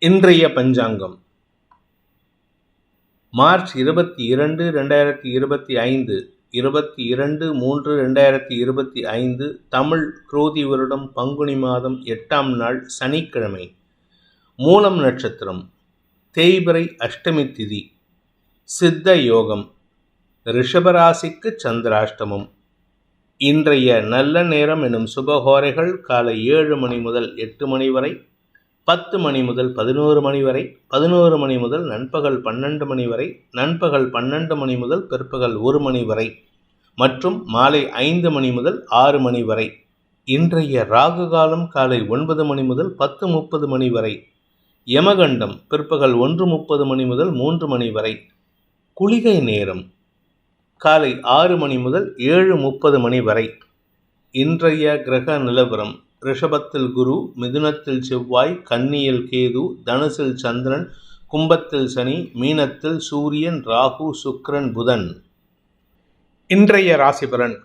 இன்றைய பஞ்சாங்கம் மார்ச் 22, 2025 22/3/2025 தமிழ் குரோதி வருடம் பங்குனி மாதம் 8ஆம் நாள் சனிக்கிழமை. மூலம் நட்சத்திரம், தேய்பிறை அஷ்டமி திதி, சித்த யோகம், ரிஷபராசிக்கு சந்திராஷ்டமம். இன்றைய நல்ல நேரம் எனும் சுபஹோரைகள் காலை 7 மணி முதல் 8 மணி வரை, 10 மணி முதல் 11 மணி வரை, 11 மணி முதல் நண்பகல் 12 மணி வரை, நண்பகல் 12 மணி முதல் பிற்பகல் 1 மணி வரை மற்றும் மாலை 5 மணி முதல் 6 மணி வரை. இன்றைய ராகு காலம் காலை 9 மணி முதல் 10:30 மணி வரை. யமகண்டம் பிற்பகல் 1:30 மணி முதல் 3 மணி வரை. குளிகை நேரம் காலை 6 மணி முதல் 7:30 மணி வரை. இன்றைய கிரக நிலவரம்: ரிஷபத்தில் குரு, மிதுனத்தில் செவ்வாய், கன்னியில் கேது, தனுசில் சந்திரன், கும்பத்தில் சனி, மீனத்தில் சூரியன், ராகு, சுக்கிரன், புதன். இன்றைய ராசி பலன்.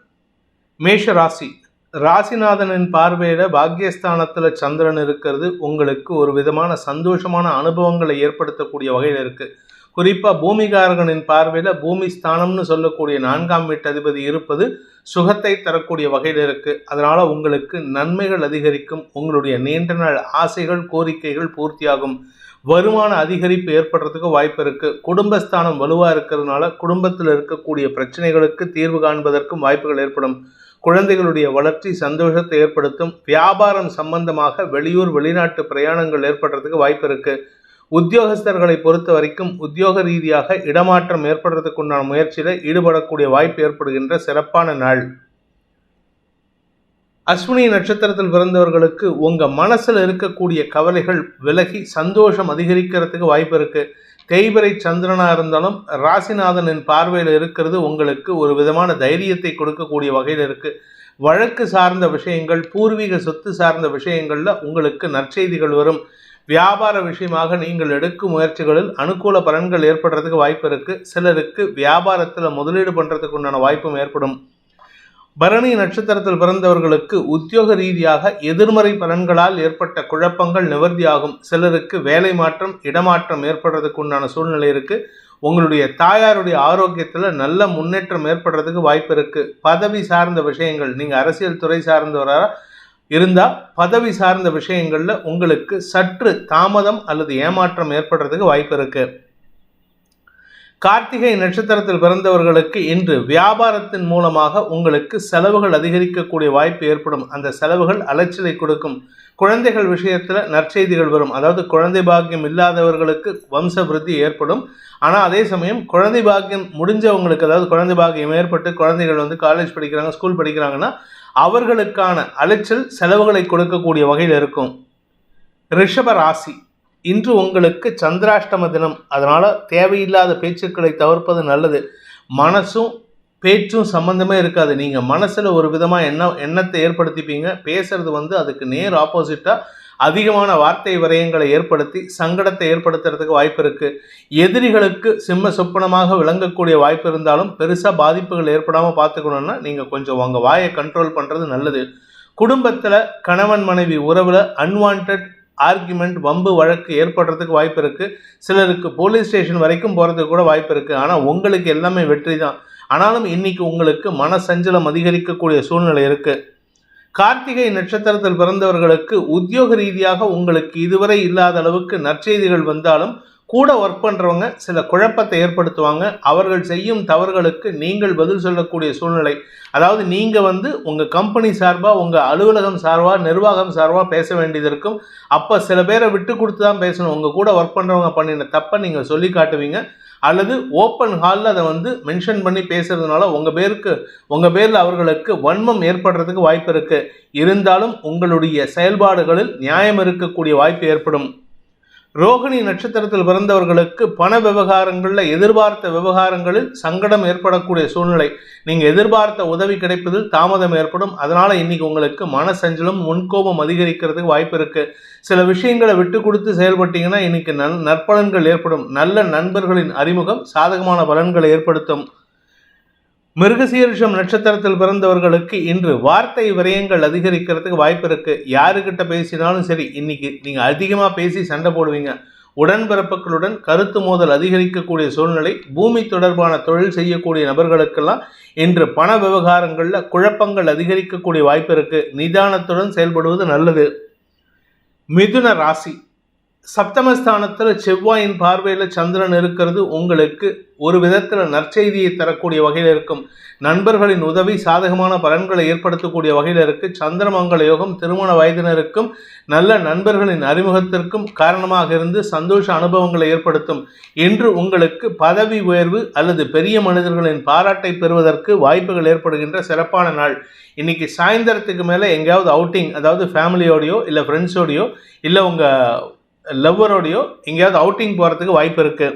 மேஷ ராசி. ராசிநாதனின் பார்வையில பாக்யஸ்தானத்தில் சந்திரன் இருக்கிறது உங்களுக்கு ஒரு விதமான சந்தோஷமான அனுபவங்களை ஏற்படுத்தக்கூடிய வகையில் இருக்கு. குறிப்பாக பூமிகாரகனின் பார்வையில் பூமி ஸ்தானம்னு சொல்லக்கூடிய 4ஆம் வீட்டு அதிபதி இருப்பது சுகத்தை தரக்கூடிய வகையில் இருக்குது. அதனால் உங்களுக்கு நன்மைகள் அதிகரிக்கும். உங்களுடைய நீண்ட நாள் ஆசைகள் கோரிக்கைகள் பூர்த்தியாகும். வருமான அதிகரிப்பு ஏற்படுறதுக்கு வாய்ப்பு இருக்குது. குடும்பஸ்தானம் வலுவாக இருக்கிறதுனால குடும்பத்தில் இருக்கக்கூடிய பிரச்சனைகளுக்கு தீர்வு காண்பதற்கும் வாய்ப்புகள் ஏற்படும். குழந்தைகளுடைய வளர்ச்சி சந்தோஷத்தை ஏற்படுத்தும். வியாபாரம் சம்பந்தமாக வெளியூர் வெளிநாட்டு பிரயாணங்கள் ஏற்படுறதுக்கு வாய்ப்பு இருக்குது. உத்தியோகஸ்தர்களை பொறுத்த வரைக்கும் உத்தியோக ரீதியாக இடமாற்றம் ஏற்படுறதுக்கு உண்டான முயற்சியில் ஈடுபடக்கூடிய வாய்ப்பு ஏற்படுகின்ற சிறப்பான நாள். அஸ்வினி நட்சத்திரத்தில் பிறந்தவர்களுக்கு உங்க மனசுல இருக்கக்கூடிய கவலைகள் விலகி சந்தோஷம் அதிகரிக்கிறதுக்கு வாய்ப்பு இருக்கு. தேய்பிறை சந்திரனா இருந்தாலும் ராசிநாதனின் பார்வையில் இருக்கிறது உங்களுக்கு ஒரு விதமான தைரியத்தை கொடுக்கக்கூடிய வகையில் இருக்கு. வழக்கு சார்ந்த விஷயங்கள், பூர்வீக சொத்து சார்ந்த விஷயங்கள்ல உங்களுக்கு நற்செய்திகள் வரும். வியாபார விஷயமாக நீங்கள் எடுக்கும் முயற்சிகளில் அனுகூல பலன்கள் ஏற்படுறதுக்கு வாய்ப்பு இருக்கு. சிலருக்கு வியாபாரத்தில் முதலீடு பண்றதுக்கு உண்டான வாய்ப்பும் ஏற்படும். பரணி நட்சத்திரத்தில் பிறந்தவர்களுக்கு உத்தியோக ரீதியாக எதிர்மறை பலன்களால் ஏற்பட்ட குழப்பங்கள் நிவர்த்தியாகும். சிலருக்கு வேலை மாற்றம், இடமாற்றம் ஏற்படுறதுக்கு உண்டான சூழ்நிலை இருக்கு. உங்களுடைய தாயாருடைய ஆரோக்கியத்தில் நல்ல முன்னேற்றம் ஏற்படுறதுக்கு வாய்ப்பு இருக்கு. பதவி சார்ந்த விஷயங்கள், நீங்க அரசியல் துறை சார்ந்தவராக இருந்தால் பதவி சார்ந்த விஷயங்கள்ல உங்களுக்கு சற்று தாமதம் அல்லது ஏமாற்றம் ஏற்படுறதுக்கு வாய்ப்பு இருக்கு. கார்த்திகை நட்சத்திரத்தில் பிறந்தவர்களுக்கு இன்று வியாபாரத்தின் மூலமாக உங்களுக்கு செலவுகள் அதிகரிக்கக்கூடிய வாய்ப்பு ஏற்படும். அந்த செலவுகள் அலைச்சலை கொடுக்கும். குழந்தைகள் விஷயத்துல நற்செய்திகள் வரும். அதாவது குழந்தை பாக்கியம் இல்லாதவர்களுக்கு வம்ச விருத்தி ஏற்படும். ஆனால் அதே சமயம் குழந்தை பாக்கியம் முடிஞ்சவங்களுக்கு, அதாவது குழந்தை பாக்கியம் ஏற்பட்டு குழந்தைகள் காலேஜ் படிக்கிறாங்க, ஸ்கூல் படிக்கிறாங்கன்னா அவர்களுக்கான அலைச்சல் செலவுகளை கொடுக்கக்கூடிய வகையில் இருக்கும். ரிஷப ராசி. இன்று உங்களுக்கு சந்திராஷ்டம தினம். அதனால் தேவையில்லாத பேச்சுக்களை தவிர்ப்பது நல்லது. மனசும் பேச்சும் சம்பந்தமே இருக்காது. நீங்கள் மனசில் ஒரு விதமாக எண்ணத்தை ஏற்படுத்திப்பீங்க. பேசுறது அதுக்கு நேர் ஆப்போசிட்டாக அதிகமான வார்த்தை விரயங்களை ஏற்படுத்தி சங்கடத்தை ஏற்படுத்துறதுக்கு வாய்ப்பு இருக்கு. எதிரிகளுக்கு சிம்ம சொப்பனமாக விளங்கக்கூடிய வாய்ப்பு இருந்தாலும் பெருசாக பாதிப்புகள் ஏற்படாமல் பார்த்துக்கணும்னா நீங்கள் கொஞ்சம் உங்கள் வாயை கண்ட்ரோல் பண்ணுறது நல்லது. குடும்பத்தில் கணவன் மனைவி உறவில் அன்வான்ட் ஆர்குமெண்ட், வம்பு வழக்கு ஏற்படுறதுக்கு வாய்ப்பு இருக்கு. சிலருக்கு போலீஸ் ஸ்டேஷன் வரைக்கும் போகிறதுக்கு கூட வாய்ப்பு இருக்கு. ஆனால் உங்களுக்கு எல்லாமே வெற்றி தான். ஆனாலும் இன்னைக்கு உங்களுக்கு மனசஞ்சலம் அதிகரிக்கக்கூடிய சூழ்நிலை இருக்கு. கார்த்திகை நட்சத்திரத்தில் பிறந்தவர்களுக்கு உத்தியோக ரீதியாக உங்களுக்கு இதுவரை இல்லாத அளவுக்கு நற்செய்திகள் வந்தாலும் கூட ஒர்க் பண்ணுறவங்க சில குழப்பத்தை ஏற்படுத்துவாங்க. அவர்கள் செய்யும் தவறுகளுக்கு நீங்கள் பதில் சொல்லக்கூடிய சூழ்நிலை. அதாவது நீங்கள் உங்கள் கம்பெனி சார்பாக, உங்கள் அலுவலகம் சார்பாக, நிர்வாகம் சார்பாக பேச வேண்டியது இருக்கும். அப்போ சில பேரை விட்டு கொடுத்து தான் பேசணும். உங்கள் கூட ஒர்க் பண்ணுறவங்க பண்ணின தப்பை நீங்கள் சொல்லி காட்டுவீங்க. அல்லது ஓப்பன் ஹாலில் அதை மென்ஷன் பண்ணி பேசுறதுனால உங்கள் பேரில் அவர்களுக்கு வன்மம் ஏற்படுறதுக்கு வாய்ப்பு இருக்கு. இருந்தாலும் உங்களுடைய செயல்பாடுகளில் நியாயம் இருக்கக்கூடிய வாய்ப்பு ஏற்படும். ரோகிணி நட்சத்திரத்தில் பிறந்தவர்களுக்கு பண விவகாரங்களில், எதிர்பார்த்த விவகாரங்களில் சங்கடம் ஏற்படக்கூடிய சூழ்நிலை. நீங்கள் எதிர்பார்த்த உதவி கிடைப்பதில் தாமதம் ஏற்படும். அதனால் இன்னைக்கு உங்களுக்கு மனசஞ்சலம், முன்கோபம் அதிகரிக்கிறதுக்கு வாய்ப்பு இருக்குது. சில விஷயங்களை விட்டு கொடுத்து செயல்பட்டீங்கன்னா இன்னைக்கு நற்பலன்கள் ஏற்படும். நல்ல நண்பர்களின் அறிமுகம் சாதகமான பலன்களை ஏற்படுத்தும். மிருகசீரிஷம் நட்சத்திரத்தில் பிறந்தவர்களுக்கு இன்று வார்த்தை விரயங்கள் அதிகரிக்கிறதுக்கு வாய்ப்பு இருக்கு. யாருக்கிட்ட பேசினாலும் சரி, இன்னைக்கு நீங்க அதிகமாக பேசி சண்டை போடுவீங்க. உடன்பிறப்புகளுடன் கருத்து மோதல் அதிகரிக்கக்கூடிய சூழ்நிலை. பூமி தொடர்பான தொழில் செய்யக்கூடிய நபர்களுக்கெல்லாம் இன்று பண விவகாரங்களில் குழப்பங்கள் அதிகரிக்கக்கூடிய வாய்ப்பு இருக்கு. நிதானத்துடன் செயல்படுவது நல்லது. மிதுன ராசி. சப்தமஸ்தானத்தில் செவ்வாயின் பார்வையில் சந்திரன் இருக்கிறது உங்களுக்கு ஒரு விதத்தில் நற்செய்தியை தரக்கூடிய வகையில் இருக்கும். நண்பர்களின் உதவி சாதகமான பலன்களை ஏற்படுத்தக்கூடிய வகையில் இருக்கு. சந்திரமங்கல யோகம் திருமண வயதினருக்கும் நல்ல நண்பர்களின் அறிமுகத்திற்கும் காரணமாக இருந்து சந்தோஷ அனுபவங்களை ஏற்படுத்தும். இன்று உங்களுக்கு பதவி உயர்வு அல்லது பெரிய மனிதர்களின் பாராட்டை பெறுவதற்கு வாய்ப்புகள் ஏற்படுகின்ற சிறப்பான நாள். இன்னைக்கு சாயந்தரத்துக்கு மேலே எங்கேயாவது அவுட்டிங், அதாவது ஃபேமிலியோடையோ இல்லை ஃப்ரெண்ட்ஸோடையோ இல்லை உங்கள் லவ்வரோடையோ எங்கேயாவது அவுட்டிங் போகிறதுக்கு வாய்ப்பு இருக்கு.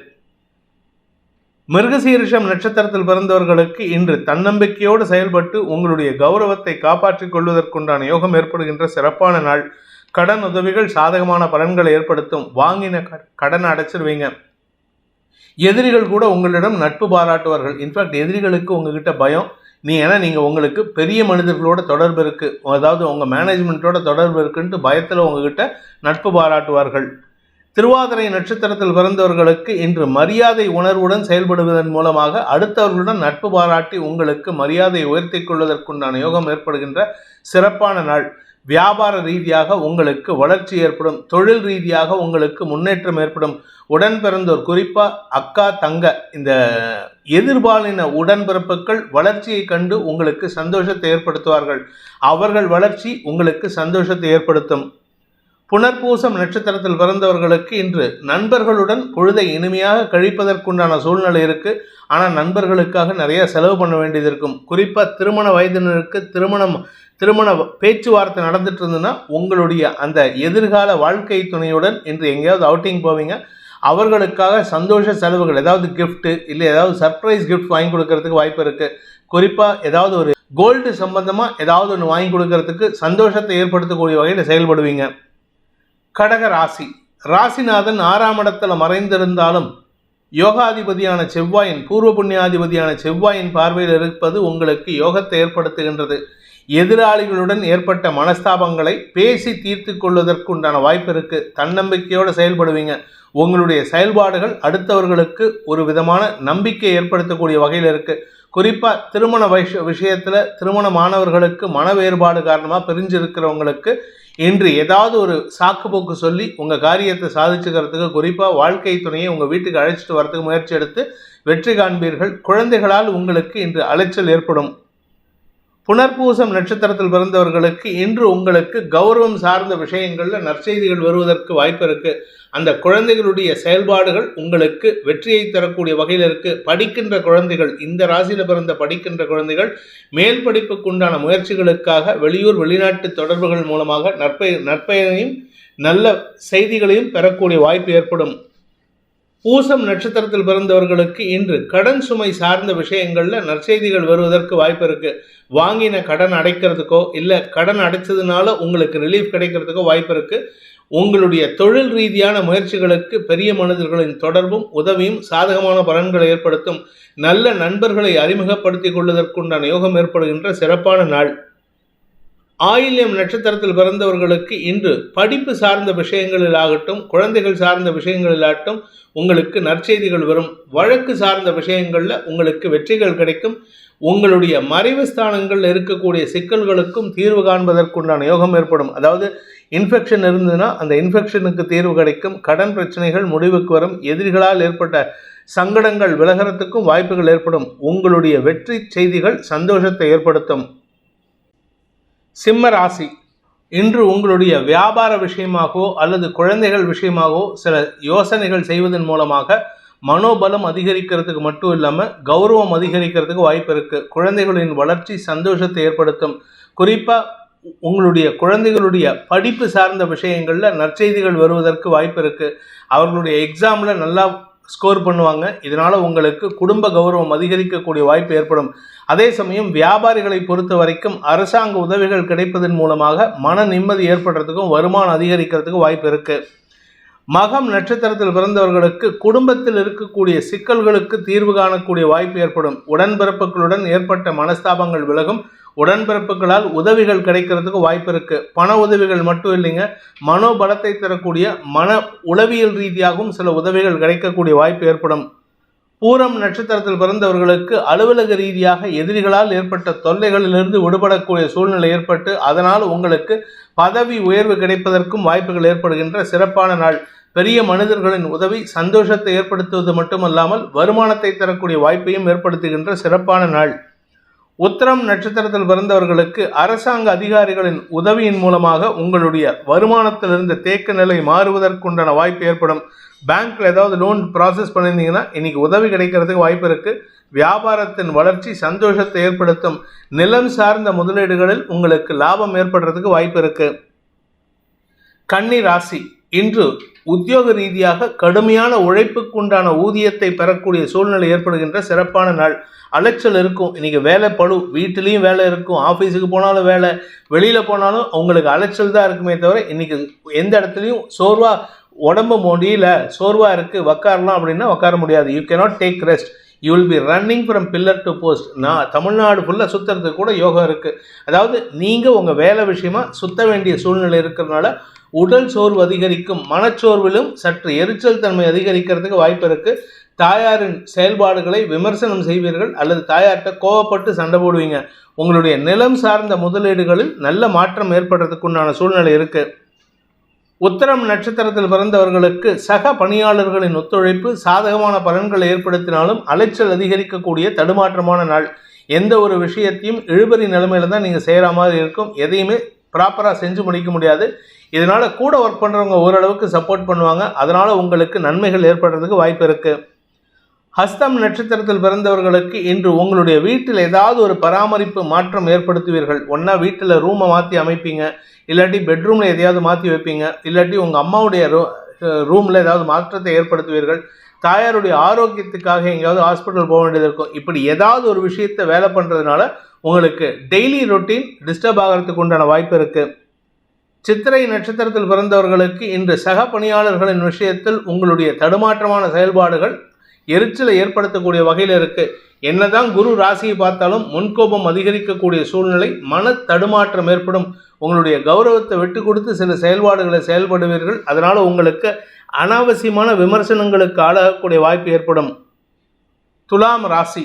மிருகசீரிஷம் நட்சத்திரத்தில் பிறந்தவர்களுக்கு இன்று தன்னம்பிக்கையோடு செயல்பட்டு உங்களுடைய கௌரவத்தை காப்பாற்றிக் கொள்வதற்குண்டான யோகம் ஏற்படுகின்ற சிறப்பான நாள். கடன் உதவிகள் சாதகமான பலன்களை ஏற்படுத்தும். வாங்கின கடனை அடைச்சிருவீங்க. எதிரிகள் கூட உங்களிடம் நட்பு பாராட்டுவார்கள். இன்ஃபேக்ட் எதிரிகளுக்கு உங்ககிட்ட பயம். ஏன்னா நீங்கள் உங்களுக்கு பெரிய மனிதர்களோட தொடர்பு இருக்குது, அதாவது உங்கள் மேனேஜ்மெண்ட்டோட தொடர்பு இருக்குன்ட்டு பயத்தில் உங்ககிட்ட நட்பு பாராட்டுவார்கள். திருவாதிரை நட்சத்திரத்தில் பிறந்தவர்களுக்கு இன்று மரியாதை உணர்வுடன் செயல்படுவதன் மூலமாக அடுத்தவர்களுடன் நட்பு பாராட்டி உங்களுக்கு மரியாதை உயர்த்தி கொள்வதற்குண்டான யோகம் ஏற்படுகின்ற சிறப்பான நாள். வியாபார ரீதியாக உங்களுக்கு வளர்ச்சி ஏற்படும். தொழில் ரீதியாக உங்களுக்கு முன்னேற்றம் ஏற்படும். உடன் பிறந்தோர், குறிப்பாக அக்கா தங்க இந்த எதிர்பாலின உடன்பிறப்புகள் வளர்ச்சியை கண்டு உங்களுக்கு சந்தோஷத்தை ஏற்படுத்துவார்கள். அவர்கள் வளர்ச்சி உங்களுக்கு சந்தோஷத்தை ஏற்படுத்தும். புனர்பூசம் நட்சத்திரத்தில் பிறந்தவர்களுக்கு இன்று நண்பர்களுடன் பொழுதை இனிமையாக கழிப்பதற்குண்டான சூழ்நிலை இருக்கு. ஆனால் நண்பர்களுக்காக நிறைய செலவு பண்ண வேண்டியது இருக்கும். குறிப்பாக திருமண வயதினருக்கு திருமண பேச்சுவார்த்தை நடந்துட்டு இருந்ததுன்னா உங்களுடைய அந்த எதிர்கால வாழ்க்கை துணையுடன் இன்று எங்கேயாவது அவுட்டிங் போவீங்க. அவர்களுக்காக சந்தோஷ செலவுகள், ஏதாவது கிஃப்ட்டு இல்லை ஏதாவது சர்ப்ரைஸ் கிஃப்ட் வாங்கி கொடுக்கறதுக்கு வாய்ப்பு இருக்குது. குறிப்பாக ஏதாவது ஒரு கோல்டு சம்பந்தமாக ஏதாவது ஒன்று வாங்கி கொடுக்கறதுக்கு சந்தோஷத்தை ஏற்படுத்தக்கூடிய வகையில் செயல்படுவீங்க. கடக ராசி. ராசிநாதன் 6ஆம் இடத்துல மறைந்திருந்தாலும் யோகாதிபதியான செவ்வாயின், பூர்வ புண்ணியாதிபதியான செவ்வாயின் பார்வையில் இருப்பது உங்களுக்கு யோகத்தை ஏற்படுத்துகின்றது. எதிராளிகளுடன் ஏற்பட்ட மனஸ்தாபங்களை பேசி தீர்த்து கொள்வதற்குண்டான வாய்ப்பு இருக்கு. தன்னம்பிக்கையோடு செயல்படுவீங்க. உங்களுடைய செயல்பாடுகள் அடுத்தவர்களுக்கு ஒரு விதமான நம்பிக்கை ஏற்படுத்தக்கூடிய வகையில் இருக்கு. குறிப்பாக திருமண விஷயத்தில் திருமணமானவர்களுக்கு மன வேறுபாடு காரணமாக பிரிஞ்சிருக்கிறவங்களுக்கு இன்று ஏதாவது ஒரு சாக்கு போக்கு சொல்லி உங்கள் காரியத்தை சாதிச்சுக்கிறதுக்கு, குறிப்பாக வாழ்க்கை துணையை உங்கள் வீட்டுக்கு அழைச்சிட்டு வரதுக்கு முயற்சி எடுத்து வெற்றி காண்பீர்கள். குழந்தைகளால் உங்களுக்கு இன்று அலைச்சல் ஏற்படும். புனர்பூசம் நட்சத்திரத்தில் பிறந்தவர்களுக்கு இன்று உங்களுக்கு கௌரவம் சார்ந்த விஷயங்களில் நற்செய்திகள் வருவதற்கு வாய்ப்பு இருக்கு. அந்த குழந்தைகளுடைய செயல்பாடுகள் உங்களுக்கு வெற்றியை தரக்கூடிய வகையில் இருக்கு. படிக்கின்ற குழந்தைகள், இந்த ராசியில் பிறந்த படிக்கின்ற குழந்தைகள் மேல் படிப்புக்குண்டான முயற்சிகளுக்காக வெளியூர் வெளிநாட்டு தொடர்புகள் மூலமாக நற்பெயரையும் நல்ல செய்திகளையும் பெறக்கூடிய வாய்ப்பு ஏற்படும். பூசம் நட்சத்திரத்தில் பிறந்தவர்களுக்கு இன்று கடன் சுமை சார்ந்த விஷயங்களில் நற்செய்திகள் வருவதற்கு வாய்ப்பு இருக்கு. வாங்கின கடன் அடைக்கிறதுக்கோ இல்லை கடன் அடைச்சதுனால உங்களுக்கு ரிலீஃப் கிடைக்கிறதுக்கோ வாய்ப்பு இருக்கு. உங்களுடைய தொழில் ரீதியான முயற்சிகளுக்கு பெரிய மனிதர்களின் தொடர்பும் உதவியும் சாதகமான பலன்களை ஏற்படுத்தும். நல்ல நண்பர்களை அறிமுகப்படுத்திக் கொள்வதற்குண்டான யோகம் ஏற்படுகின்ற சிறப்பான நாள். ஆயில்யம் நட்சத்திரத்தில் பிறந்தவர்களுக்கு இன்று படிப்பு சார்ந்த விஷயங்களில் ஆகட்டும், குழந்தைகள் சார்ந்த விஷயங்களிலாகட்டும் உங்களுக்கு நற்செய்திகள் வரும். வழக்கு சார்ந்த விஷயங்களில் உங்களுக்கு வெற்றிகள் கிடைக்கும். உங்களுடைய மறைவு ஸ்தானங்களில் இருக்கக்கூடிய சிக்கல்களுக்கும் தீர்வு காண்பதற்குண்டான யோகம் ஏற்படும். அதாவது இன்ஃபெக்ஷன் இருந்ததுன்னா அந்த இன்ஃபெக்ஷனுக்கு தீர்வு கிடைக்கும். கடன் பிரச்சனைகள் முடிவுக்கு வரும். எதிரிகளால் ஏற்பட்ட சங்கடங்கள் விலகிறதுக்கும் வாய்ப்புகள் ஏற்படும். உங்களுடைய வெற்றி செய்திகள் சந்தோஷத்தை ஏற்படுத்தும். சிம்ம ராசி. இன்று உங்களுடைய வியாபார விஷயமாகவோ அல்லது குழந்தைகள் விஷயமாகவோ சில யோசனைகள் செய்வதன் மூலமாக மனோபலம் அதிகரிக்கிறதுக்கு மட்டும் இல்லாமல் கௌரவம் அதிகரிக்கிறதுக்கு வாய்ப்பு இருக்குது. குழந்தைகளின் வளர்ச்சி சந்தோஷத்தை ஏற்படுத்தும். குறிப்பாக உங்களுடைய குழந்தைகளுடைய படிப்பு சார்ந்த விஷயங்களில் நற்செய்திகள் வருவதற்கு வாய்ப்பு இருக்குது. அவர்களுடைய எக்ஸாமில் நல்லா ஸ்கோர் பண்ணுவாங்க. இதனால் உங்களுக்கு குடும்ப கௌரவம் அதிகரிக்கக்கூடிய வாய்ப்பு ஏற்படும். அதே சமயம் வியாபாரிகளை பொறுத்த வரைக்கும் அரசாங்க உதவிகள் கிடைப்பதன் மூலமாக மன நிம்மதி ஏற்படுறதுக்கும் வருமானம் அதிகரிக்கிறதுக்கும் வாய்ப்பு இருக்குது. மகம் நட்சத்திரத்தில் பிறந்தவர்களுக்கு குடும்பத்தில் இருக்கக்கூடிய சிக்கல்களுக்கு தீர்வு காணக்கூடிய வாய்ப்பு ஏற்படும். உடன்பிறப்புகளுடன் ஏற்பட்ட மனஸ்தாபங்கள் விலகும். உடன்பிறப்புகளால் உதவிகள் கிடைக்கிறதுக்கு வாய்ப்பு இருக்கு. பண உதவிகள் மட்டும் இல்லைங்க, மனோபலத்தை தரக்கூடிய மன உளவியல் ரீதியாகவும் சில உதவிகள் கிடைக்கக்கூடிய வாய்ப்பு ஏற்படும். பூரம் நட்சத்திரத்தில் பிறந்தவர்களுக்கு அலுவலக ரீதியாக எதிரிகளால் ஏற்பட்ட தொல்லைகளிலிருந்து விடுபடக்கூடிய சூழ்நிலை ஏற்பட்டு அதனால் உங்களுக்கு பதவி உயர்வு கிடைப்பதற்கும் வாய்ப்புகள் ஏற்படுகின்ற சிறப்பான நாள். பெரிய மனிதர்களின் உதவி சந்தோஷத்தை ஏற்படுத்துவது மட்டுமல்லாமல் வருமானத்தை தரக்கூடிய வாய்ப்பையும் ஏற்படுத்துகின்ற சிறப்பான நாள். உத்திரம் நட்சத்திரத்தில் பிறந்தவர்களுக்கு அரசாங்க அதிகாரிகளின் உதவியின் மூலமாக உங்களுடைய வருமானத்திலிருந்து தேக்க நிலை மாறுவதற்குண்டான வாய்ப்பு ஏற்படும். பேங்க்ல ஏதாவது லோன் ப்ராசஸ் பண்ணியிருந்தீங்கன்னா இன்னைக்கு உதவி கிடைக்கிறதுக்கு வாய்ப்பு இருக்கு. வியாபாரத்தின் வளர்ச்சி சந்தோஷத்தை ஏற்படுத்தும். நிலம் சார்ந்த முதலீடுகளில் உங்களுக்கு லாபம் ஏற்படுறதுக்கு வாய்ப்பு இருக்கு. கன்னி ராசி, இன்று உத்தியோக ரீதியாக கடுமையான உழைப்புக்குண்டான ஊதியத்தை பெறக்கூடிய சூழ்நிலை ஏற்படுகின்ற சிறப்பான நாள். அலைச்சல் இருக்கும். இன்னைக்கு வேலை பளு, வீட்டிலையும் வேலை இருக்கும், ஆஃபீஸுக்கு போனாலும் வேலை, வெளியில் போனாலும் உங்களுக்கு அலைச்சல் தான் இருக்குமே தவிர இன்னைக்கு எந்த இடத்துலையும் உடம்பு முடியல, சோர்வாக இருக்குது, உக்காரலாம் அப்படின்னா உட்கார முடியாது. You cannot take rest, you will be running from pillar to post. நான் தமிழ்நாடு ஃபுல்லாக சுற்றுறதுக்கு கூட யோகம் இருக்குது. அதாவது நீங்கள் உங்கள் வேலை விஷயமா சுற்ற வேண்டிய சூழ்நிலை இருக்கிறதுனால உடல் சோர்வு அதிகரிக்கும். மனச்சோர்விலும் சற்று எரிச்சல் தன்மை அதிகரிக்கிறதுக்கு வாய்ப்பு இருக்குது. தாயாரின் செயல்பாடுகளை விமர்சனம் செய்வீர்கள் அல்லது தாயார்கிட்ட கோவப்பட்டு சண்டை போடுவீங்க. உங்களுடைய நிலம் சார்ந்த முதலீடுகளில் நல்ல மாற்றம் ஏற்படுறதுக்குண்டான சூழ்நிலை இருக்குது. உத்திரம் நட்சத்திரத்தில் பிறந்தவர்களுக்கு சக பணியாளர்களின் ஒத்துழைப்பு சாதகமான பலன்களை ஏற்படுத்தினாலும் அலைச்சல் அதிகரிக்கக்கூடிய தடுமாற்றமான நாள். எந்த ஒரு விஷயத்தையும் இழுபறி நிலைமையில தான் நீங்கள் செய்கிற மாதிரி இருக்கும். எதையுமே ப்ராப்பராக செஞ்சு முடிக்க முடியாது. இதனால் கூட ஒர்க் பண்ணுறவங்க ஓரளவுக்கு சப்போர்ட் பண்ணுவாங்க. அதனால் உங்களுக்கு நன்மைகள் ஏற்படுறதுக்கு வாய்ப்பு இருக்குது. ஹஸ்தம் நட்சத்திரத்தில் பிறந்தவர்களுக்கு இன்று உங்களுடைய வீட்டில் ஏதாவது ஒரு பராமரிப்பு மாற்றம் ஏற்படுத்துவீர்கள். ஒன்றா வீட்டில் ரூமை மாற்றி அமைப்பீங்க, இல்லாட்டி பெட்ரூமில் எதையாவது மாற்றி வைப்பீங்க, இல்லாட்டி உங்கள் அம்மாவுடைய ரூமில் ஏதாவது மாற்றத்தை ஏற்படுத்துவீர்கள். தாயாருடைய ஆரோக்கியத்துக்காக எங்கேயாவது ஹாஸ்பிட்டல் போக வேண்டியது இருக்கும். இப்படி ஏதாவது ஒரு விஷயத்தை வேலை பண்ணுறதுனால உங்களுக்கு டெய்லி ரொட்டீன் டிஸ்டர்ப் ஆகிறதுக்கு உண்டான வாய்ப்பு இருக்குது. சித்திரை நட்சத்திரத்தில் பிறந்தவர்களுக்கு இன்று சக பணியாளர்களின் விஷயத்தில் உங்களுடைய தடுமாற்றமான செயல்பாடுகள் எரிச்சலை ஏற்படுத்தக்கூடிய வகையில் இருக்குது. என்னதான் குரு ராசியை பார்த்தாலும் முன்கோபம் அதிகரிக்கக்கூடிய சூழ்நிலை, மன தடுமாற்றம் ஏற்படும். உங்களுடைய கௌரவத்தை விட்டு கொடுத்து சில செயல்பாடுகளை செயல்படுவீர்கள். அதனால் உங்களுக்கு அனாவசியமான விமர்சனங்களுக்கு ஆளாகக்கூடிய வாய்ப்பு ஏற்படும். துலாம் ராசி,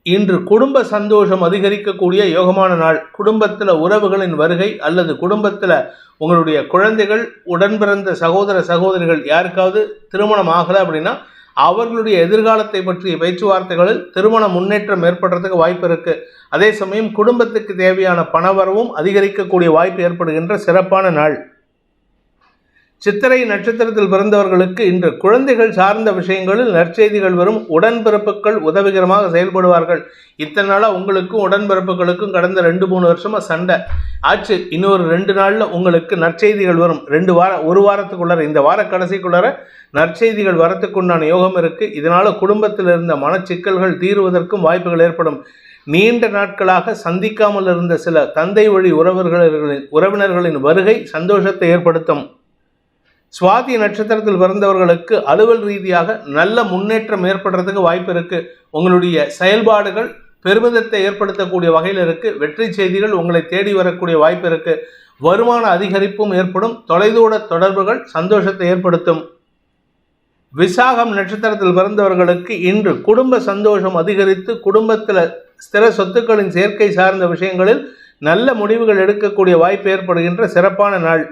இன்று குடும்ப சந்தோஷம் அதிகரிக்கக்கூடிய யோகமான நாள். குடும்பத்தில் உறவுகளின் வருகை அல்லது குடும்பத்தில் உங்களுடைய குழந்தைகள், உடன்பிறந்த சகோதர சகோதரிகள் யாருக்காவது திருமணம் ஆகலை அப்படின்னா அவர்களுடைய எதிர்காலத்தை பற்றிய பேச்சுவார்த்தைகளில் திருமண முன்னேற்றம் ஏற்படுறதுக்கு வாய்ப்பு இருக்கு. அதே சமயம் குடும்பத்துக்கு தேவையான பணவரவும் அதிகரிக்கக்கூடிய வாய்ப்பு ஏற்படுகின்ற சிறப்பான நாள். சித்திரை நட்சத்திரத்தில் பிறந்தவர்களுக்கு இன்று குழந்தைகள் சார்ந்த விஷயங்களில் நற்செய்திகள் வரும். உடன்பிறப்புகள் உதவிகரமாக செயல்படுவார்கள். இத்தனை நாளாக உங்களுக்கும் உடன்பிறப்புகளுக்கும் கடந்த 2-3 வருஷமாக சண்டை ஆச்சு. இன்னொரு 2 நாளில் உங்களுக்கு நற்செய்திகள் வரும். ஒரு வாரத்துக்குள்ளார, இந்த வார கடைசிக்குள்ளார நற்செய்திகள் வரத்துக்குண்டான யோகம் இருக்குது. இதனால் குடும்பத்தில் இருந்த மனச்சிக்கல்கள் தீர்வதற்கும் வாய்ப்புகள் ஏற்படும். நீண்ட நாட்களாக சந்திக்காமல் இருந்த சில தந்தை வழி உறவினர்களின் வருகை சந்தோஷத்தை ஏற்படுத்தும். சுவாதி நட்சத்திரத்தில் பிறந்தவர்களுக்கு அலுவல் ரீதியாக நல்ல முன்னேற்றம் ஏற்படுறதுக்கு வாய்ப்பு இருக்குது. உங்களுடைய செயல்பாடுகள் பெருமிதத்தை ஏற்படுத்தக்கூடிய வகையில் இருக்குது. வெற்றி செய்திகள் உங்களை தேடி வரக்கூடிய வாய்ப்பு இருக்குது. வருமான அதிகரிப்பும் ஏற்படும். தொலைதூர தொடர்புகள் சந்தோஷத்தை ஏற்படுத்தும். விசாகம் நட்சத்திரத்தில் பிறந்தவர்களுக்கு இன்று குடும்ப சந்தோஷம் அதிகரித்து குடும்பத்தில் ஸ்திர சொத்துக்களின் சேர்க்கை சார்ந்த விஷயங்களில் நல்ல முடிவுகள் எடுக்கக்கூடிய வாய்ப்பு ஏற்படுகின்ற சிறப்பான நாள்.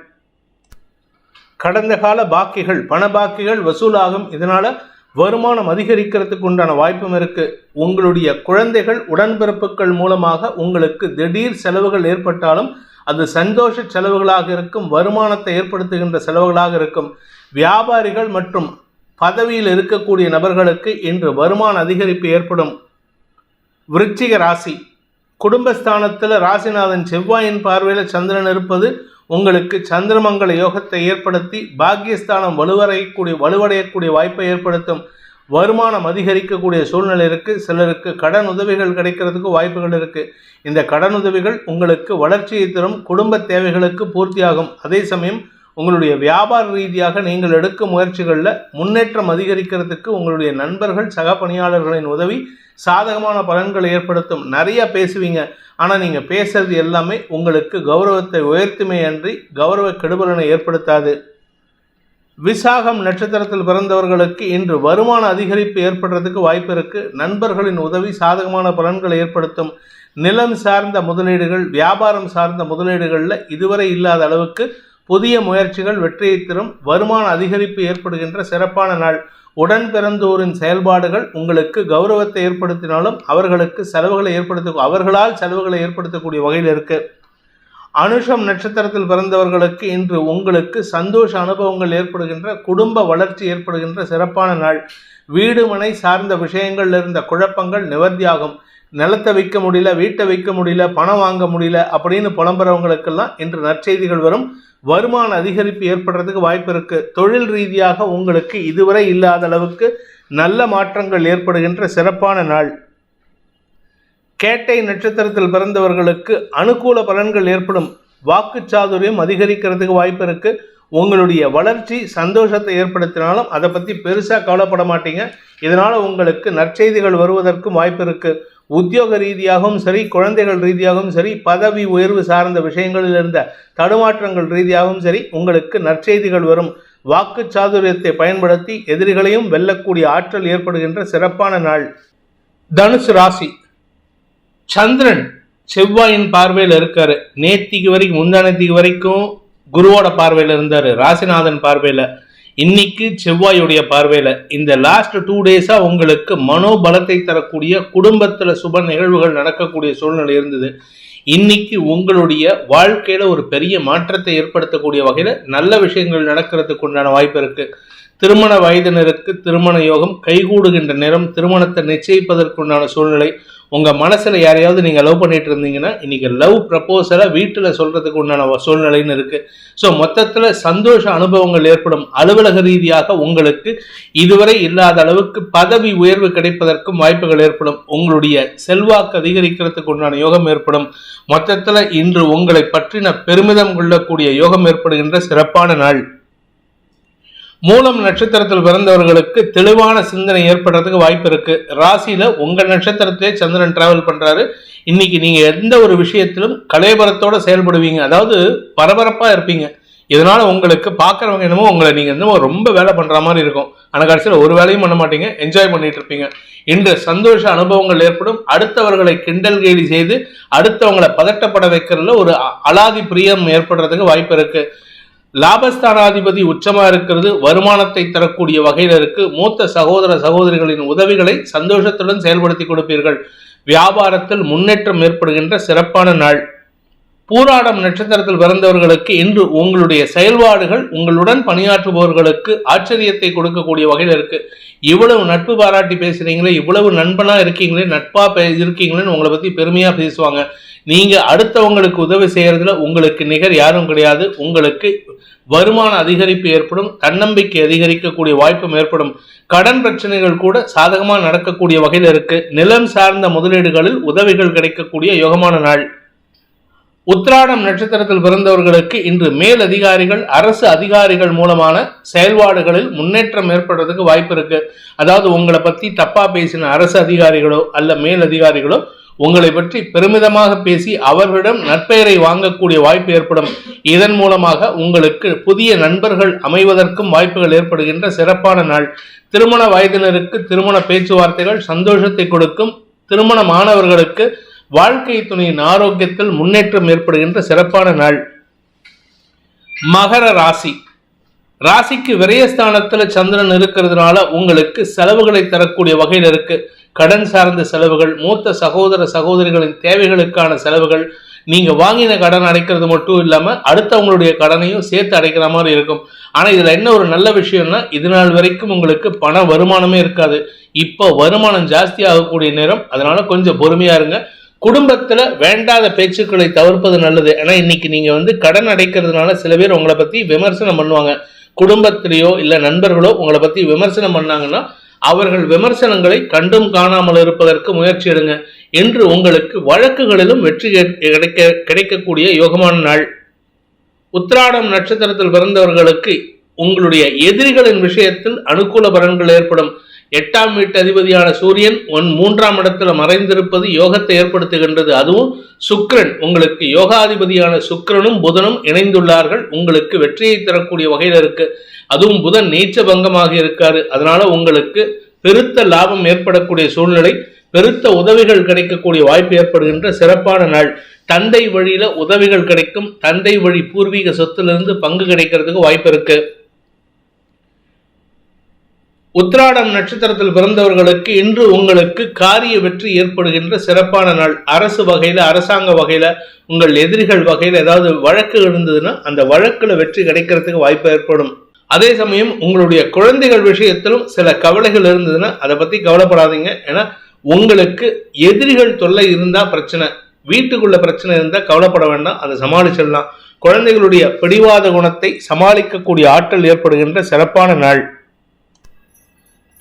கடந்த கால பாக்கிகள், பண பாக்கிகள் வசூலாகும். இதனால் வருமானம் அதிகரிக்கிறதுக்கு உண்டான வாய்ப்பும் இருக்குது. உங்களுடைய குழந்தைகள், உடன்பிறப்புகள் மூலமாக உங்களுக்கு திடீர் செலவுகள் ஏற்பட்டாலும் அது சந்தோஷ செலவுகளாக இருக்கும். வருமானத்தை ஏற்படுத்துகின்ற செலவுகளாக இருக்கும். வியாபாரிகள் மற்றும் பதவியில் இருக்கக்கூடிய நபர்களுக்கு இன்று வருமான அதிகரிப்பு ஏற்படும். விருச்சிக ராசி, குடும்பஸ்தானத்தில் ராசிநாதன் செவ்வாயின் பார்வையில் சந்திரன் இருப்பது உங்களுக்கு சந்திரமங்கல யோகத்தை ஏற்படுத்தி பாக்கியஸ்தானம் வலுவடையக்கூடிய வாய்ப்பை ஏற்படுத்தும். வருமானம் அதிகரிக்கக்கூடிய சூழ்நிலை இருக்குது. சிலருக்கு கடன் உதவிகள் கிடைக்கிறதுக்கு வாய்ப்புகள் இருக்குது. இந்த கடன் உதவிகள் உங்களுக்கு வளர்ச்சியை தரும். குடும்ப தேவைகளுக்கு பூர்த்தியாகும். அதே சமயம் உங்களுடைய வியாபார ரீதியாக நீங்கள் எடுக்கும் முயற்சிகளில் முன்னேற்றம் அதிகரிக்கிறதுக்கு உங்களுடைய நண்பர்கள் சக பணியாளர்களின் உதவி சாதகமான பலன்களை ஏற்படுத்தும். நிறைய பேசுவீங்க, ஆனால் நீங்கள் பேசுறது எல்லாமே உங்களுக்கு கௌரவத்தை உயர்த்துமே அன்றி கௌரவ கெடுபலனை ஏற்படுத்தாது. விசாகம் நட்சத்திரத்தில் பிறந்தவர்களுக்கு இன்று வருமான அதிகரிப்பு ஏற்படுறதுக்கு வாய்ப்பு இருக்கு. நண்பர்களின் உதவி சாதகமான பலன்களை ஏற்படுத்தும். நிலம் சார்ந்த முதலீடுகள், வியாபாரம் சார்ந்த முதலீடுகளில் இதுவரை இல்லாத அளவுக்கு புதிய முயற்சிகள் வெற்றியை தரும். வருமான அதிகரிப்பு ஏற்படுகின்ற சிறப்பான நாள். உடன் பிறந்தோரின் செயல்பாடுகள் உங்களுக்கு கௌரவத்தை ஏற்படுத்தினாலும் அவர்களால் செலவுகளை ஏற்படுத்தக்கூடிய வகையில் இருக்கு. அனுஷம் நட்சத்திரத்தில் பிறந்தவர்களுக்கு இன்று உங்களுக்கு சந்தோஷ அனுபவங்கள் ஏற்படுகின்ற, குடும்ப வளர்ச்சி ஏற்படுகின்ற சிறப்பான நாள். வீடு மனை சார்ந்த விஷயங்கள் இருந்த குழப்பங்கள் நிவர்த்தியாகும். நிலத்தை விற்க முடியல, வீட்டை விற்க முடியல, பணம் வாங்க முடியல அப்படின்னு புலம்புறவங்களுக்கெல்லாம் இன்று நற்செய்திகள் வரும். வருமான அதிகரிப்பு ஏற்படுறதுக்கு வாய்ப்பு இருக்கு. தொழில் ரீதியாக உங்களுக்கு இதுவரை இல்லாத அளவுக்கு நல்ல மாற்றங்கள் ஏற்படுகின்ற சிறப்பான நாள். கேட்டை நட்சத்திரத்தில் பிறந்தவர்களுக்கு அனுகூல பலன்கள் ஏற்படும். வாக்குச்சாதுரியம் அதிகரிக்கிறதுக்கு வாய்ப்பு இருக்கு. உங்களுடைய வளர்ச்சி சந்தோஷத்தை ஏற்படுத்தினாலும் அதை பற்றி பெருசாக கவலைப்பட மாட்டீங்க. இதனால் உங்களுக்கு நற்செய்திகள் வருவதற்கும் வாய்ப்பு இருக்கு. உத்தியோக ரீதியாகவும் சரி, குழந்தைகள் ரீதியாகவும் சரி, பதவி உயர்வு சார்ந்த விஷயங்களில் இருந்த தடுமாற்றங்கள் ரீதியாகவும் சரி, உங்களுக்கு நற்செய்திகள் வரும். வாக்குச்சாதுரியத்தை பயன்படுத்தி எதிரிகளையும் வெல்லக்கூடிய ஆற்றல் ஏற்படுகின்ற சிறப்பான நாள். தனுசு ராசி. சந்திரன் செவ்வாயின் பார்வையில் இருக்காரு. நேத்திக்கு வரைக்கும், முந்தானத்திக்கு வரைக்கும் குருவோட பார்வையில் இருந்தாரு, ராசிநாதன் பார்வையில். இன்னைக்கு செவ்வாயுடைய பார்வையில். இந்த லாஸ்ட் 2 டேஸா உங்களுக்கு மனோபலத்தை தரக்கூடிய, குடும்பத்துல சுப நிகழ்வுகள் நடக்கக்கூடிய சூழ்நிலை இருந்தது. இன்னைக்கு உங்களுடைய வாழ்க்கையில ஒரு பெரிய மாற்றத்தை ஏற்படுத்தக்கூடிய வகையில நல்ல விஷயங்கள் நடக்கிறதுக்கு உண்டான வாய்ப்பு இருக்கு. திருமண வயதினருக்கு திருமண யோகம் கைகூடுகின்ற நேரம். திருமணத்தை நிச்சயிப்பதற்குண்டான சூழ்நிலை. உங்க மனசுல யாரையாவது நீங்க லவ் பண்ணிட்டு இருந்தீங்கன்னா இன்னைக்கு லவ் ப்ரப்போசலை வீட்டுல சொல்றதுக்கு உண்டான சூழ்நிலைன்னு இருக்கு. ஸோ மொத்தத்துல சந்தோஷ அனுபவங்கள் ஏற்படும். அலுவலக ரீதியாக உங்களுக்கு இதுவரை இல்லாத அளவுக்கு பதவி உயர்வு கிடைப்பதற்கும் வாய்ப்புகள் ஏற்படும். உங்களுடைய செல்வாக்கு அதிகரிக்கிறதுக்கு உண்டான யோகம் ஏற்படும். மொத்தத்துல இன்று உங்களை பற்றின பெருமிதம் கொள்ளக்கூடிய யோகம் ஏற்படுகின்ற சிறப்பான நாள். மூலம் நட்சத்திரத்தில் பிறந்தவர்களுக்கு தெளிவான சிந்தனை ஏற்படுறதுக்கு வாய்ப்பு இருக்கு. ராசியில உங்க நட்சத்திரத்திலே சந்திரன் டிராவல் பண்றாரு. இன்னைக்கு நீங்க எந்த ஒரு விஷயத்திலும் கலைபரத்தோட செயல்படுவீங்க. அதாவது பரபரப்பா இருப்பீங்க. இதனால உங்களுக்கு பார்க்கறவங்க என்னமோ உங்களை நீங்க என்னமோ ரொம்ப வேலை பண்ற மாதிரி இருக்கும். ஆனா கடைசியில் ஒரு வேலையும் பண்ண மாட்டீங்க, என்ஜாய் பண்ணிட்டு இருப்பீங்க. இன்று சந்தோஷ அனுபவங்கள் ஏற்படும். அடுத்தவர்களை கிண்டல் கேலி செய்து அடுத்தவங்களை பதட்டப்பட வைக்கிறதுல ஒரு அலாதி பிரியம் ஏற்படுறதுக்கு வாய்ப்பு இருக்கு. லாபஸ்தானாதிபதி உச்சமா இருக்கிறது. வருமானத்தை தரக்கூடிய வகையில் இருக்கு. மூத்த சகோதர சகோதரிகளின் உதவிகளை சந்தோஷத்துடன் செயல்படுத்தி கொடுப்பீர்கள். வியாபாரத்தில் முன்னேற்றம் ஏற்படுகின்ற சிறப்பான நாள். பூராடம் நட்சத்திரத்தில் பிறந்தவர்களுக்கு இன்று உங்களுடைய செயல்பாடுகள் உங்களுடன் பணியாற்றுபவர்களுக்கு ஆச்சரியத்தை கொடுக்கக்கூடிய வகையில் இருக்கு. இவ்வளவு நட்பு பாராட்டி பேசுறீங்களே, இவ்வளவு நண்பனா இருக்கீங்களே, நட்பா இருக்கீங்களேன்னு உங்களை பத்தி பெருமையா பேசுவாங்க. நீங்க அடுத்தவங்களுக்கு உதவி செய்யறதுல உங்களுக்கு நிகர் யாரும் கிடையாது. உங்களுக்கு வருமான அதிகரிப்பு ஏற்படும். தன்னம்பிக்கை அதிகரிக்கக்கூடிய வாய்ப்பும் ஏற்படும். கடன் பிரச்சனைகள் கூட சாதகமா நடக்கக்கூடிய வகையில் இருக்கு. நிலம் சார்ந்த முதலீடுகளில் உதவிகள் கிடைக்கக்கூடிய யோகமான நாள். உத்திராடம் நட்சத்திரத்தில் பிறந்தவர்களுக்கு இன்று மேல் அதிகாரிகள், அரசு அதிகாரிகள் மூலமான செயல்பாடுகளில் முன்னேற்றம் ஏற்படுறதுக்கு வாய்ப்பு இருக்கு. அதாவது உங்களை பத்தி தப்பா பேசின அரசு அதிகாரிகளோ அல்ல மேல் அதிகாரிகளோ உங்களை பற்றி பெருமிதமாக பேசி அவர்களிடம் நற்பெயரை வாங்கக்கூடிய வாய்ப்பு ஏற்படும். இதன் மூலமாக உங்களுக்கு புதிய நண்பர்கள் அமைவதற்கும் வாய்ப்புகள் ஏற்படுகின்ற சிறப்பான நாள். திருமண வயதினருக்கு திருமண பேச்சுவார்த்தைகள் சந்தோஷத்தை கொடுக்கும். திருமணமானவர்களுக்கு வாழ்க்கை துணையின் ஆரோக்கியத்தில் முன்னேற்றம் ஏற்படுகின்ற சிறப்பான நாள். மகர ராசி. ராசிக்கு விரயஸ்தானத்துல சந்திரன் இருக்கிறதுனால உங்களுக்கு செலவுகளை தரக்கூடிய வகையில் இருக்கு. கடன் சார்ந்த செலவுகள், மூத்த சகோதர சகோதரிகளின் தேவைகளுக்கான செலவுகள், நீங்க வாங்கின கடன் அடைக்கிறது மட்டும் இல்லாம அடுத்தவங்களுடைய கடனையும் சேர்த்து அடைக்கிற மாதிரி இருக்கும். ஆனா இதுல என்ன ஒரு நல்ல விஷயம்னா, இது நாள் வரைக்கும் உங்களுக்கு பண வருமானமே இருக்காது. இப்போ வருமானம் ஜாஸ்தி ஆகக்கூடிய நேரம். அதனால கொஞ்சம் பொறுமையா இருங்க. குடும்பத்துல வேண்டாத பேச்சுக்களை தவிர்ப்பது நல்லது. ஏன்னா இன்னைக்கு நீங்க கடன் அடைக்கிறதுனால சில பேர் உங்களை பத்தி விமர்சனம் பண்ணுவாங்க. குடும்பத்திலேயோ இல்ல நண்பர்களோ உங்களை பத்தி விமர்சனம் பண்ணாங்கன்னா அவர்கள் விமர்சனங்களை கண்டும் காணாமல் இருப்பதற்கு முயற்சி எடுங்க. என்று உங்களுக்கு வழக்குகளிலும் வெற்றி கிடைக்கக்கூடிய யோகமான நாள். உத்திராடம் நட்சத்திரத்தில் பிறந்தவர்களுக்கு உங்களுடைய எதிரிகளின் விஷயத்தில் அனுகூல பலன்கள் ஏற்படும். 8ஆம் வீட்டு அதிபதியான சூரியன் 3ஆம் இடத்துல மறைந்திருப்பது யோகத்தை ஏற்படுத்துகின்றது. அதுவும் சுக்கிரன், உங்களுக்கு யோகாதிபதியான சுக்கிரனும் புதனும் இணைந்துள்ளார்கள். உங்களுக்கு வெற்றியை தரக்கூடிய வகையில் இருக்கு. அதுவும் புதன் நீச்ச பங்கமாக இருக்காரு. அதனால உங்களுக்கு பெருத்த லாபம் ஏற்படக்கூடிய சூழ்நிலை, பெருத்த உதவிகள் கிடைக்கக்கூடிய வாய்ப்பு ஏற்படுகின்ற சிறப்பான நாள். தந்தை வழியில உதவிகள் கிடைக்கும். தந்தை வழி பூர்வீக சொத்திலிருந்து பங்கு கிடைக்கிறதுக்கு வாய்ப்பு இருக்கு. உத்திராடம் நட்சத்திரத்தில் பிறந்தவர்களுக்கு இன்று உங்களுக்கு காரிய வெற்றி ஏற்படுகின்ற சிறப்பான நாள். அரசு வகையில, அரசாங்க வகையில, உங்கள் எதிரிகள் வகையில ஏதாவது வழக்கு இருந்ததுன்னா அந்த வழக்குல வெற்றி கிடைக்கிறதுக்கு வாய்ப்பு ஏற்படும். அதே சமயம் உங்களுடைய குழந்தைகள் விஷயத்திலும் சில கவலைகள் இருந்ததுன்னா அதை பத்தி கவலைப்படாதீங்க. ஏன்னா உங்களுக்கு எதிரிகள் தொல்லை இருந்தா பிரச்சனை, வீட்டுக்குள்ள பிரச்சனை இருந்தா கவலைப்பட வேண்டாம், அதை சமாளிச்சிடலாம். குழந்தைகளுடைய பிடிவாத குணத்தை சமாளிக்கக்கூடிய ஆற்றல் ஏற்படுகின்ற சிறப்பான நாள்.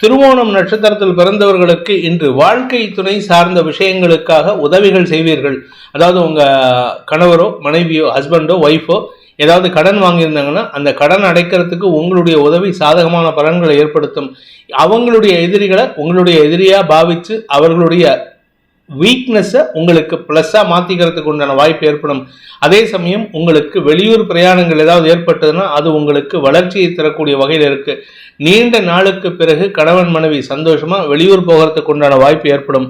திருவோணம் நட்சத்திரத்தில் பிறந்தவர்களுக்கு இன்று வாழ்க்கை துணை சார்ந்த விஷயங்களுக்காக உதவிகள் செய்வீர்கள். அதாவது உங்க கணவரோ மனைவியோ ஹஸ்பண்டோ ஒய்ஃபோ ஏதாவது கடன் வாங்கியிருந்தாங்கன்னா அந்த கடன் அடைக்கிறதுக்கு உங்களுடைய உதவி சாதகமான பலன்களை ஏற்படுத்தும். அவங்களுடைய எதிரிகளை உங்களுடைய எதிரியா பாவிச்சு அவர்களுடைய வீக்னஸை உங்களுக்கு பிளஸ்ஸா மாத்திக்கிறதுக்கு உண்டான வாய்ப்பு ஏற்படும். அதே சமயம் உங்களுக்கு வெளியூர் பிரயாணங்கள் ஏதாவது ஏற்பட்டதுன்னா அது உங்களுக்கு வளர்ச்சியை தரக்கூடிய வகையில் இருக்கு. நீண்ட நாளுக்கு பிறகு கணவன் மனைவி சந்தோஷமா வெளியூர் போகிறதுக்கு உண்டான வாய்ப்பு ஏற்படும்.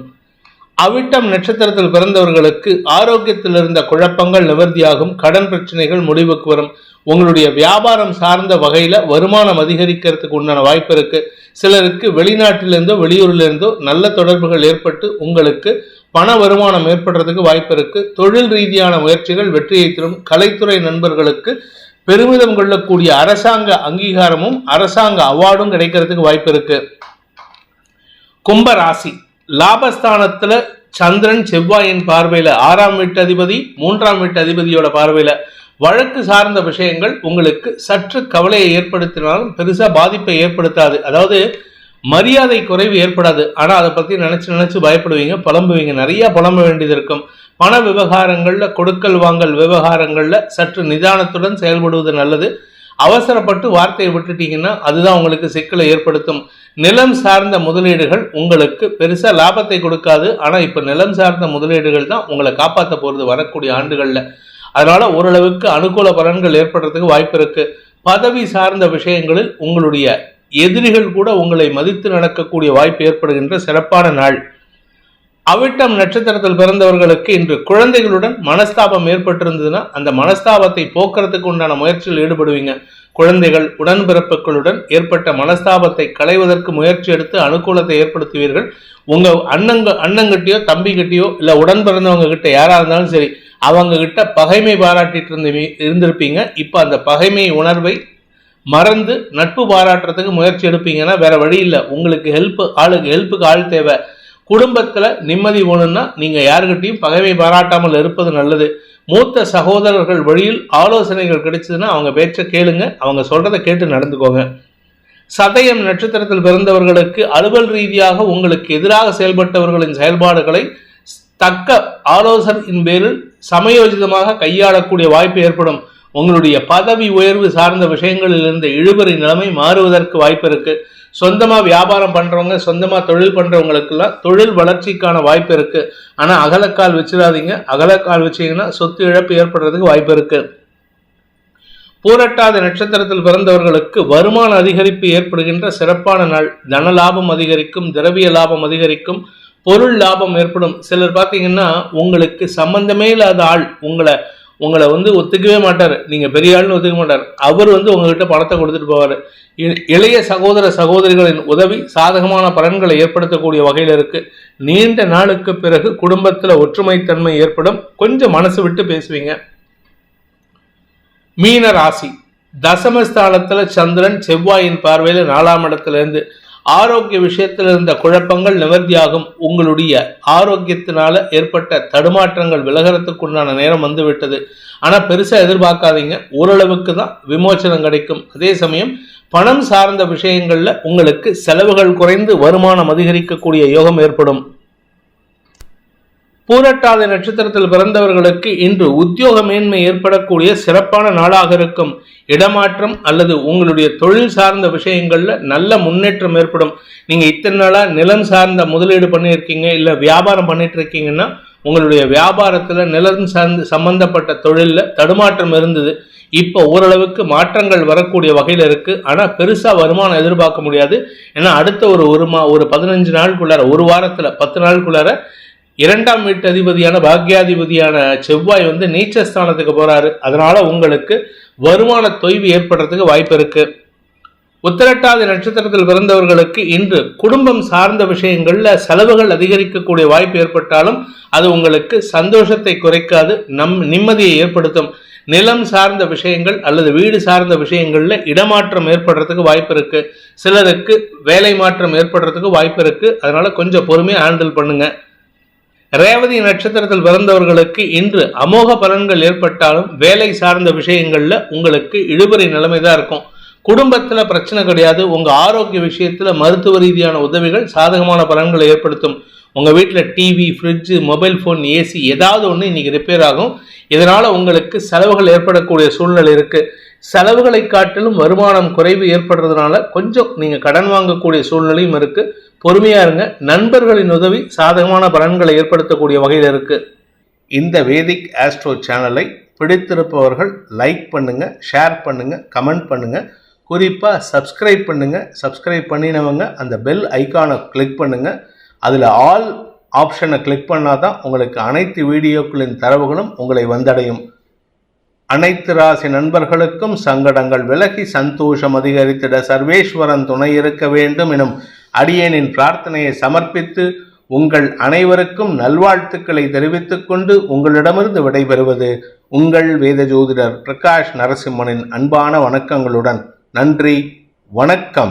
அவிட்டம் நட்சத்திரத்தில் பிறந்தவர்களுக்கு ஆரோக்கியத்தில் இருந்த குழப்பங்கள் நிவர்த்தியாகும். கடன் பிரச்சனைகள் முடிவுக்கு வரும். உங்களுடைய வியாபாரம் சார்ந்த வகையில வருமானம் அதிகரிக்கிறதுக்கு உண்டான வாய்ப்பு இருக்கு. சிலருக்கு வெளிநாட்டிலிருந்தோ வெளியூரிலிருந்தோ நல்ல தொடர்புகள் ஏற்பட்டு உங்களுக்கு பண வருமானம் ஏற்படுறதுக்கு வாய்ப்பு இருக்கு. தொழில் ரீதியான முயற்சிகள் வெற்றியை தரும். கலைத்துறை நண்பர்களுக்கு பெருமிதம் கொள்ளக்கூடிய அரசாங்க அங்கீகாரமும் அரசாங்க அவார்டும் கிடைக்கிறதுக்கு வாய்ப்பு இருக்கு. கும்பராசி, லாபஸ்தானத்துல சந்திரன் செவ்வாயின் பார்வையில 6ஆம் வீட்டு அதிபதி 3ஆம் வீட்டு அதிபதியோட பார்வையில வழக்கு சார்ந்த விஷயங்கள் உங்களுக்கு சற்று கவலையை ஏற்படுத்தினாலும் பெருசா பாதிப்பை ஏற்படுத்தாது. அதாவது மரியாதை குறைவு ஏற்படாது. ஆனா அதை பத்தி நினைச்சு பயப்படுவீங்க, புலம்புவீங்க, நிறைய புலம்ப வேண்டியது இருக்கும். பண விவகாரங்கள்ல, கொடுக்கல் வாங்கல் விவகாரங்கள்ல சற்று நிதானத்துடன் செயல்படுவது நல்லது. அவசரப்பட்டு வார்த்தையை விட்டுட்டீங்கன்னா அதுதான் உங்களுக்கு சிக்கலை ஏற்படுத்தும். நிலம் சார்ந்த முதலீடுகள் உங்களுக்கு பெருசா லாபத்தை கொடுக்காது. ஆனா இப்ப நிலம் சார்ந்த முதலீடுகள் தான் உங்களை காப்பாற்ற போறது வரக்கூடிய ஆண்டுகள்ல. அதனால ஓரளவுக்கு அனுகூல பலன்கள் ஏற்படுறதுக்கு வாய்ப்பு இருக்கு. பதவி சார்ந்த விஷயங்களில் உங்களுடைய எதிரிகள் கூட உங்களை மதித்து நடக்கக்கூடிய வாய்ப்பு ஏற்படுகின்ற சிறப்பான நாள். அவிட்டம் நட்சத்திரத்தில் பிறந்தவர்களுக்கு இன்று குழந்தைகளுடன் மனஸ்தாபம் ஏற்பட்டிருந்ததுன்னா அந்த மனஸ்தாபத்தை போக்குறதுக்கு உண்டான முயற்சியில் ஈடுபடுவீங்க. குழந்தைகள் உடன்பிறப்புகளுடன் ஏற்பட்ட மனஸ்தாபத்தை களைவதற்கு முயற்சி எடுத்து அனுகூலத்தை ஏற்படுத்துவீர்கள். உங்க அண்ணங்கிட்டயோ தம்பிக்கிட்டயோ இல்ல உடன் பிறந்தவங்க கிட்ட யாரா இருந்தாலும் சரி, அவங்க கிட்ட பகைமை பாராட்டிட்டு இருந்திருப்பீங்க. இப்ப அந்த பகைமை உணர்வை மறந்து நட்பு பாராட்டுறதுக்கு முயற்சி எடுப்பீங்கன்னா வேற வழி இல்லை. உங்களுக்கு ஹெல்ப்புக்கு ஆள் தேவை. குடும்பத்துல நிம்மதி வேணும்னா நீங்க யாருக்கிட்டையும் பகைமை பாராட்டாமல் இருப்பது நல்லது. மூத்த சகோதரர்கள் வழியில் ஆலோசனைகள் கிடைச்சதுன்னா அவங்க பேச்ச கேளுங்க, அவங்க சொல்றதை கேட்டு நடந்துக்கோங்க. சதயம் நட்சத்திரத்தில் பிறந்தவர்களுக்கு அலுவல் ரீதியாக உங்களுக்கு எதிராக செயல்பட்டவர்களின் செயல்பாடுகளை தக்க ஆலோசனையின் பேரில் சமயோஜிதமாக கையாளக்கூடிய வாய்ப்பு ஏற்படும். உங்களுடைய பதவி உயர்வு சார்ந்த விஷயங்களில் இருந்த இழுபறி நிலைமை மாறுவதற்கு வாய்ப்பு இருக்கு. சொந்தமா வியாபாரம் பண்றவங்க, சொந்தமா தொழில் பண்றவங்களுக்கெல்லாம் தொழில் வளர்ச்சிக்கான வாய்ப்பு இருக்கு. ஆனா அகலக்கால் வச்சிடாதீங்க. அகலக்கால் வச்சீங்கன்னா சொத்து இழப்பு ஏற்படுறதுக்கு வாய்ப்பு இருக்கு. பூரட்டாத நட்சத்திரத்தில் பிறந்தவர்களுக்கு வருமான அதிகரிப்பு ஏற்படுகின்ற சிறப்பான நாள். தன லாபம் அதிகரிக்கும், திரவிய லாபம் அதிகரிக்கும், பொருள் லாபம் ஏற்படும். சிலர் பார்த்தீங்கன்னா உங்களுக்கு சம்பந்தமே இல்லாத ஆள் உங்களை ஒத்துக்கவே மாட்டார். நீங்க பெரிய ஆள்னு ஒத்துக்க மாட்டார். அவர் உங்ககிட்ட பணத்தை கொடுத்துட்டு போவார். இளைய சகோதர சகோதரிகளின் உதவி சாதகமான பலன்களை ஏற்படுத்தக்கூடிய வகையில் இருக்கு. நீண்ட நாளுக்கு பிறகு குடும்பத்துல ஒற்றுமைத்தன்மை ஏற்படும். கொஞ்சம் மனசு விட்டு பேசுவீங்க. மீன ராசி, தசமஸ்தானத்துல சந்திரன் செவ்வாயின் பார்வையில 4ஆம் இடத்துல இருந்து ஆரோக்கிய விஷயத்தில் இருந்த குழப்பங்கள் நிவர்த்தியாகும். உங்களுடைய ஆரோக்கியத்தினால ஏற்பட்ட தடுமாற்றங்கள் விலகிறதுக்குண்டான நேரம் வந்துவிட்டது. ஆனா பெருசா எதிர்பார்க்காதீங்க. ஓரளவுக்கு தான் விமோசனம் கிடைக்கும். அதே சமயம் பணம் சார்ந்த விஷயங்கள்ல உங்களுக்கு செலவுகள் குறைந்து வருமானம் அதிகரிக்கக்கூடிய யோகம் ஏற்படும். பூரட்டாதி நட்சத்திரத்தில் பிறந்தவர்களுக்கு இன்று உத்தியோக மேன்மை ஏற்படக்கூடிய சிறப்பான நாளாக இருக்கும். இடமாற்றம் அல்லது உங்களுடைய தொழில் சார்ந்த விஷயங்கள்ல நல்ல முன்னேற்றம் ஏற்படும். நீங்க இத்தனை நாளா நிலம் சார்ந்த முதலீடு பண்ணியிருக்கீங்க, இல்ல வியாபாரம் பண்ணிட்டு இருக்கீங்கன்னா உங்களுடைய வியாபாரத்துல நிலம் சார்ந்து சம்பந்தப்பட்ட தொழில்ல தடுமாற்றம் இருந்தது. இப்போ ஓரளவுக்கு மாற்றங்கள் வரக்கூடிய வகையில் இருக்கு. ஆனா பெருசா வருமானம் எதிர்பார்க்க முடியாது. ஏன்னா அடுத்த ஒரு 15 நாளுக்குள்ளார, ஒரு வாரத்துல 10 நாளுக்குள்ளார 2ஆம் வீட்டு அதிபதியான பாக்யாதிபதியான செவ்வாய் நீச்சஸ்தானத்துக்கு போறாரு. அதனால உங்களுக்கு வருமான தொய்வு ஏற்படுறதுக்கு வாய்ப்பு இருக்கு. உத்திரட்டாதி நட்சத்திரத்தில் பிறந்தவர்களுக்கு இன்று குடும்பம் சார்ந்த விஷயங்கள்ல செலவுகள் அதிகரிக்கக்கூடிய வாய்ப்பு ஏற்பட்டாலும் அது உங்களுக்கு சந்தோஷத்தை குறைக்காது, நிம்மதியை ஏற்படுத்தும். நிலம் சார்ந்த விஷயங்கள் அல்லது வீடு சார்ந்த விஷயங்கள்ல இடமாற்றம் ஏற்படுறதுக்கு வாய்ப்பு இருக்கு. சிலருக்கு வேலை மாற்றம் ஏற்படுறதுக்கு வாய்ப்பு இருக்கு. அதனால கொஞ்சம் பொறுமையா ஹேண்டில் பண்ணுங்க. ரேவதி நட்சத்திரத்தில் பிறந்தவர்களுக்கு இன்று அமோக பலன்கள் ஏற்பட்டாலும் வேலை சார்ந்த விஷயங்கள்ல உங்களுக்கு இழுபறி நிலைமை தான் இருக்கும். குடும்பத்துல பிரச்சனை கிடையாது. உங்க ஆரோக்கிய விஷயத்துல மருத்துவ ரீதியான உதவிகள் சாதகமான பலன்களை ஏற்படுத்தும். உங்க வீட்டுல TV, fridge, mobile phone, AC ஏதாவது ஒன்று இன்னைக்கு ரிப்பேர் ஆகும். இதனால உங்களுக்கு செலவுகள் ஏற்படக்கூடிய சூழ்நிலை இருக்கு. செலவுகளை காட்டிலும் வருமானம் குறைவு ஏற்படுறதுனால கொஞ்சம் நீங்க கடன் வாங்கக்கூடிய சூழ்நிலையும் இருக்கு. பொறுமையா இருங்க. நண்பர்களின் உதவி சாதகமான பலன்களை ஏற்படுத்தக்கூடிய வகையில் இருக்கு. இந்த வேதிக் ஆஸ்ட்ரோ சேனலை பிடித்திருப்பவர்கள் லைக் பண்ணுங்க, ஷேர் பண்ணுங்க, கமெண்ட் பண்ணுங்க. குறிப்பா சப்ஸ்கிரைப் பண்ணுங்க. சப்ஸ்கிரைப் பண்ணினவங்க அந்த பெல் ஐக்கானை கிளிக் பண்ணுங்க. அதுல ஆல் ஆப்ஷனை கிளிக் பண்ணாதான் உங்களுக்கு அனைத்து வீடியோக்களின் தரவுகளும் உங்களை வந்தடையும். அனைத்து ராசி நண்பர்களுக்கும் சங்கடங்கள் விலகி சந்தோஷம் அதிகரித்திட சர்வேஸ்வரன் துணை இருக்க வேண்டும் எனும் அடியேனின் பிரார்த்தனையை சமர்ப்பித்து உங்கள் அனைவருக்கும் நல்வாழ்த்துக்களை தெரிவித்துக் கொண்டு உங்களிடமிருந்து விடைபெறுவது உங்கள் வேத ஜோதிடர் பிரகாஷ் நரசிம்மனின் அன்பான வணக்கங்களுடன். நன்றி, வணக்கம்.